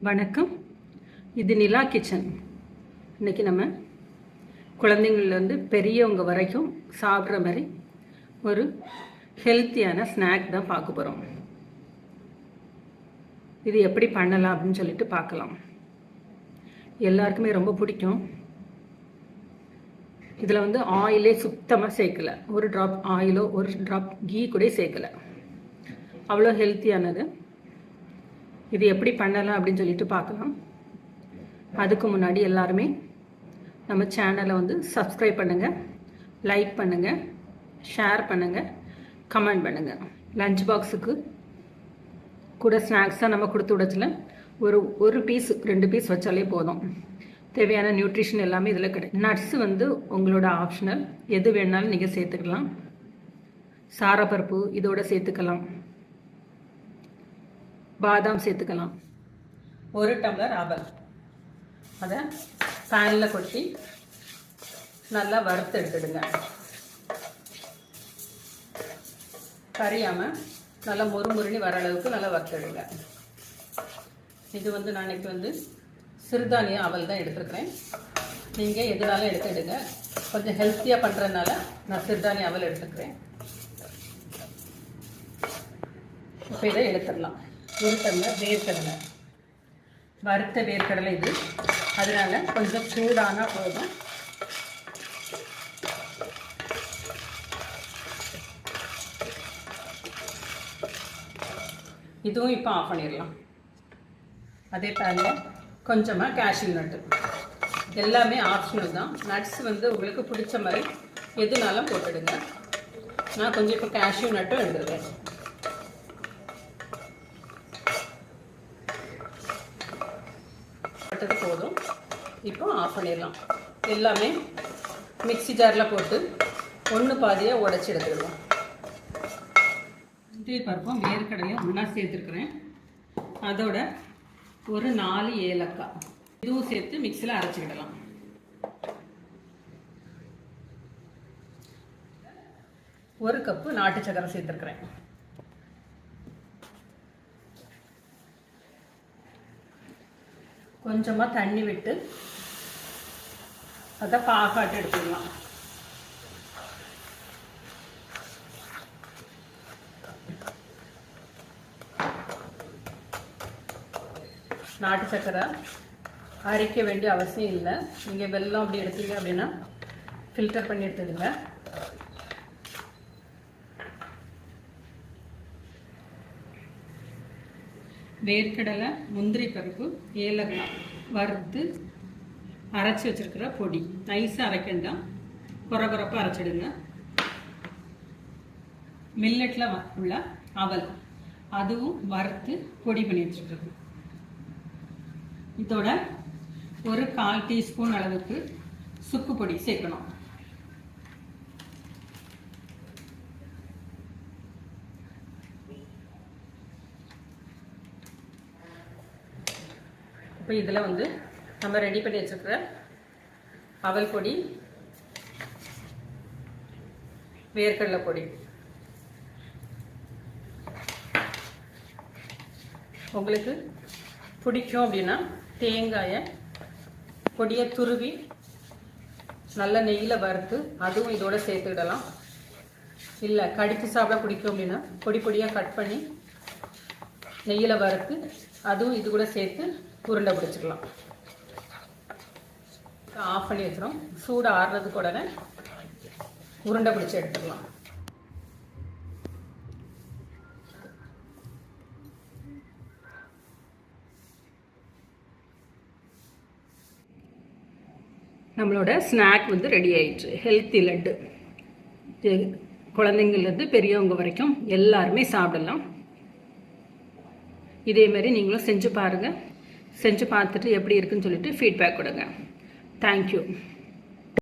வணக்கம். இது நிலா கிச்சன். இன்றைக்கி நம்ம குழந்தைங்கள்லேருந்து பெரியவங்க வரைக்கும் சாப்பிட்ற மாதிரி ஒரு ஹெல்த்தியான ஸ்நாக் தான் பார்க்க போகிறோம். இது எப்படி பண்ணலாம் அப்படின்னு சொல்லிட்டு பார்க்கலாம். எல்லாருக்குமே ரொம்ப பிடிக்கும். இதில் ஆயிலே சுத்தமாக சேர்க்கலை. ஒரு ட்ராப் ஆயிலோ ஒரு ட்ராப் கீ கூட சேர்க்கலை. அவ்வளோ ஹெல்த்தியானது. இது எப்படி பண்ணலாம் அப்படின்னு சொல்லிட்டு பார்க்கலாம். அதுக்கு முன்னாடி எல்லாருமே நம்ம சேனலை சப்ஸ்கிரைப் பண்ணுங்கள், லைக் பண்ணுங்கள், ஷேர் பண்ணுங்கள், கமெண்ட் பண்ணுங்கள். லஞ்ச் பாக்ஸுக்கு கூட ஸ்நாக்ஸாக நம்ம கொடுத்து விடச்சில் ஒரு பீஸ் 2 பீஸ் வச்சாலே போதும். தேவையான நியூட்ரிஷன் எல்லாமே இதில் கிடைக்கும். நட்ஸு உங்களோட ஆப்ஷனல், எது வேணாலும் நீங்கள் சேர்த்துக்கலாம். சாரப்பருப்பு இதோட சேர்த்துக்கலாம், பாதாம் சேர்த்துக்கலாம். 1 டம்ளர் அவல் அதை பேனில் கொட்டி நல்லா வறுத்து எடுத்துடுங்க. கரியாமல் நல்லா முறுமுறுனி வர அளவுக்கு நல்லா வறுத்துடுங்க. இது நான் இன்னைக்கு சிறுதானிய அவல் தான் எடுத்துருக்கிறேன். நீங்கள் எதுனாலும் எடுத்துடுங்க. கொஞ்சம் ஹெல்த்தியாக பண்ணுறதுனால நான் சிறுதானிய அவல் எடுத்துக்கிறேன். இப்போ இதை எடுத்துடலாம். 1 டம்ளர் வேர்க்கடலை, வறுத்த வேர்க்கடலை இது. அதனால கொஞ்சம் சூடானா போதும். இதுவும் இப்போ ஆஃப் பண்ணிடலாம். அதே பேனில் கொஞ்சமாக கேஷ்யூ நட்டு. எல்லாமே ஆப்ஷனல் தான். நட்ஸ் உங்களுக்கு பிடிச்ச மாதிரி எதுனாலும் போட்டுடுங்க. நான் கொஞ்சம் இப்போ கேஷ்யூ நட்டும் எடுத்துருக்கேன். போதும். இப்போ ஆஃப் பண்ணிடலாம். எல்லாமே மிக்ஸி ஜாரில் போட்டு ஒன்று பாதியாக உடச்சி எடுத்துக்கலாம். முந்திரி பருப்பும் வேர்க்கடலையும் ஒன்றா சேர்த்துருக்குறேன். அதோட ஒரு 4 ஏலக்காய் இதுவும் சேர்த்து மிக்ஸியில் அரைச்சிக்கிடலாம். ஒரு கப்பு நாட்டு சக்கரை சேர்த்துருக்குறேன். கொஞ்சமாக தண்ணி விட்டு அதை பாகாட்டு எடுத்துக்கலாம். நாட்டு சக்கரை அரைக்க வேண்டிய அவசியம் இல்லை. நீங்கள் வெல்லம் அப்படி எடுத்தீங்க அப்படின்னா ஃபில்டர் பண்ணி எடுத்துடுங்க. வேர்க்கடலை, முந்திரி பருப்பு, ஏலக்காய் வறுத்து அரைச்சி வச்சுருக்கிற பொடி. நைஸாக அரைக்கண்டாம், குறப்பாக அரைச்சிடுங்க. மில்லட்டில் உள்ள அவல் அதுவும் வறுத்து பொடி பண்ணி வச்சுருக்குறது. இதோட ஒரு 1/4 டீஸ்பூன் அளவுக்கு சுக்கு பொடி சேர்க்கணும். இப்போ இதில் நம்ம ரெடி பண்ணி வச்சுருக்கிற அவல் பொடி, வேர்க்கடலை பொடி, உங்களுக்கு பிடிக்கும் அப்படின்னா தேங்காயை பொடியை துருவி நல்ல நெய்யில் வறுத்து அதுவும் இதோட சேர்த்துக்கிடலாம். இல்லை கடித்து சாப்பிட பிடிக்கும் அப்படின்னா பொடி பொடியாக கட் பண்ணி நெய்யில் வறுத்து அதுவும் இது கூட சேர்த்து உருண்டை பிடிச்சிக்கலாம். ஆஃப் பண்ணி வச்சிடும். சூடு ஆறுறதுக்கு உடனே உருண்டை பிடிச்சி எடுத்துக்கலாம். நம்மளோட ஸ்நாக் ரெடி ஆயிடுச்சு. ஹெல்த்தி லட்டு. குழந்தைங்கள்லேருந்து பெரியவங்க வரைக்கும் எல்லாருமே சாப்பிடலாம். இதேமாரி நீங்களும் செஞ்சு பாருங்கள். செஞ்சு பார்த்துட்டு எப்படி இருக்குன்னு சொல்லிட்டு ஃபீட்பேக் கொடுங்க. தேங்க்யூ.